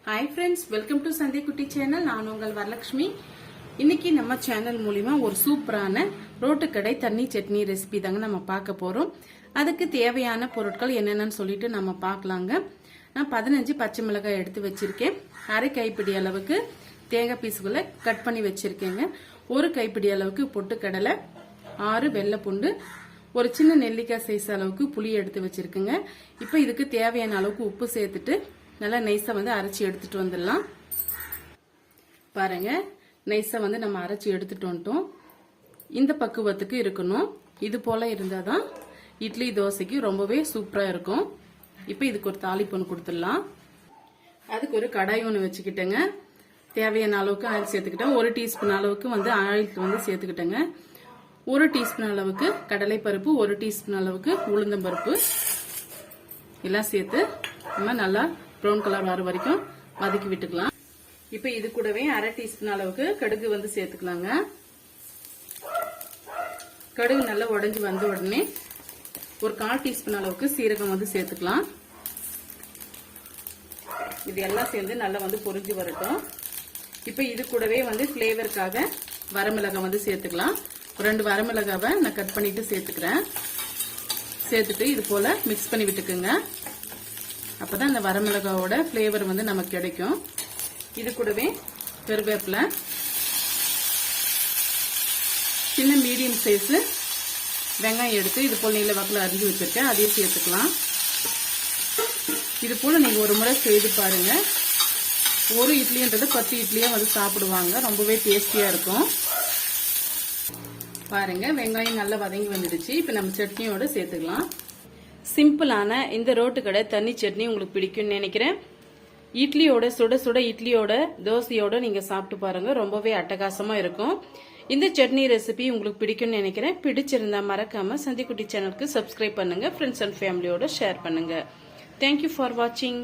Hi friends, welcome to संध्या कुटी channel. நான் உங்கள் வரலட்சுமி. இன்னைக்கு நம்ம சேனல் மூலமா ஒரு சூப்பரான ரோட்டு கடை தண்ணி சட்னி ரெசிபி தாங்க நம்ம பார்க்க போறோம். அதுக்கு தேவையான பொருட்கள் என்னென்னு சொல்லிட்டு நம்ம பார்க்கலாங்க. நான் 15 பச்சை மிளகாய் எடுத்து வச்சிருக்கேன். அரை கைப்பிடி அளவுக்கு தேங்காய் பீஸ்களை கட் பண்ணி வச்சிருக்கேங்க. ஒரு கைப்பிடி அளவுக்கு பொட்டுக்கடலை, 6 வெள்ளை பூண்டு, ஒரு சின்ன நெல்லிக்காய் சைஸ் அளவுக்கு புளி எடுத்து வச்சிருக்கேங்க. இப்போ இதுக்கு தேவையான அளவுக்கு உப்பு சேர்த்துட்டு நல்லா நைஸா அரைச்சி எடுத்துட்டு வந்துடலாம். பாருங்க, நைஸா நம்ம அரைச்சி எடுத்துட்டு வந்துட்டோம். இந்த பக்குவத்துக்கு இருக்கணும். இது போல இருந்தாதான் இட்லி தோசைக்கு ரொம்பவே சூப்பரா இருக்கும். இப்ப இதுக்கு ஒரு தாளிப்பு ஒன்று கொடுத்துடலாம். அதுக்கு ஒரு கடாய் ஒன்று வச்சுக்கிட்டேங்க. தேவையான அளவுக்கு ஆயில் சேர்த்துக்கிட்டேன். 1 டீஸ்பூன் அளவுக்கு ஆயில் சேர்த்துக்கிட்டேங்க. 1 டீஸ்பூன் அளவுக்கு கடலை பருப்பு, 1 டீஸ்பூன் அளவுக்கு உளுந்தம் பருப்பு எல்லாம் சேர்த்து நம்ம நல்லா ப்ரௌன் கலர் வர வரைக்கும் வதக்கி விட்டுக்கலாம். இப்ப இது கூடவே அரை டீஸ்பூன் அளவுக்கு கடுகு சேர்த்துக்கலாங்க. கடுகு நல்லா உடைஞ்சு வந்த உடனே ஒரு 1/4 டீஸ்பூன் அளவுக்கு சீரகம் சேர்த்துக்கலாம். இது எல்லாம் சேர்ந்து நல்லா பொரிஞ்சு வரட்டும். இப்ப இது கூடவே பிளேவருக்காக வரமிளகாய் சேர்த்துக்கலாம். 2 வரமிளகாவை நான் கட் பண்ணிட்டு சேர்த்துக்கிறேன். சேர்த்துட்டு இது போல மிக்ஸ் பண்ணி விட்டுக்குங்க. அப்பதான் அந்த வரமிளகாவோட பிளேவர் நமக்கு கிடைக்கும். இது கூடவே கருவேப்பிலை, சின்ன மீடியம் சைஸ் வெங்காயம் எடுத்து இது போல நீல வாக்குல அரிஞ்சு வச்சிருக்கேன். அதையும் சேர்த்துக்கலாம். இது போல நீங்க ஒரு முறை செய்து பாருங்க. ஒரு இட்லின்றது 10 இட்லியா சாப்பிடுவாங்க. ரொம்பவே டேஸ்டியா இருக்கும். பாருங்க, வெங்காயம் நல்லா வதங்கி வந்துடுச்சு. இப்ப நம்ம சட்னியோட சேர்த்துக்கலாம். சிம்பிளான இந்த ரோட்டு கடை தண்ணி சட்னி உங்களுக்கு பிடிக்கும்னு நினைக்கிறேன். இட்லியோட சுட சுட இட்லியோட தோசையோட நீங்க சாப்பிட்டு பாருங்க. ரொம்பவே அட்டகாசமா இருக்கும். இந்த சட்னி ரெசிபி உங்களுக்கு பிடிக்கும்னு நினைக்கிறேன். பிடிச்சிருந்தா மறக்காம சந்திக்குட்டி சேனலுக்கு சப்ஸ்கிரைப் பண்ணுங்க. ஃப்ரெண்ட்ஸ் அண்ட் ஃபேமிலியோட ஷேர் பண்ணுங்க. தேங்க்யூ ஃபார் வாட்சிங்.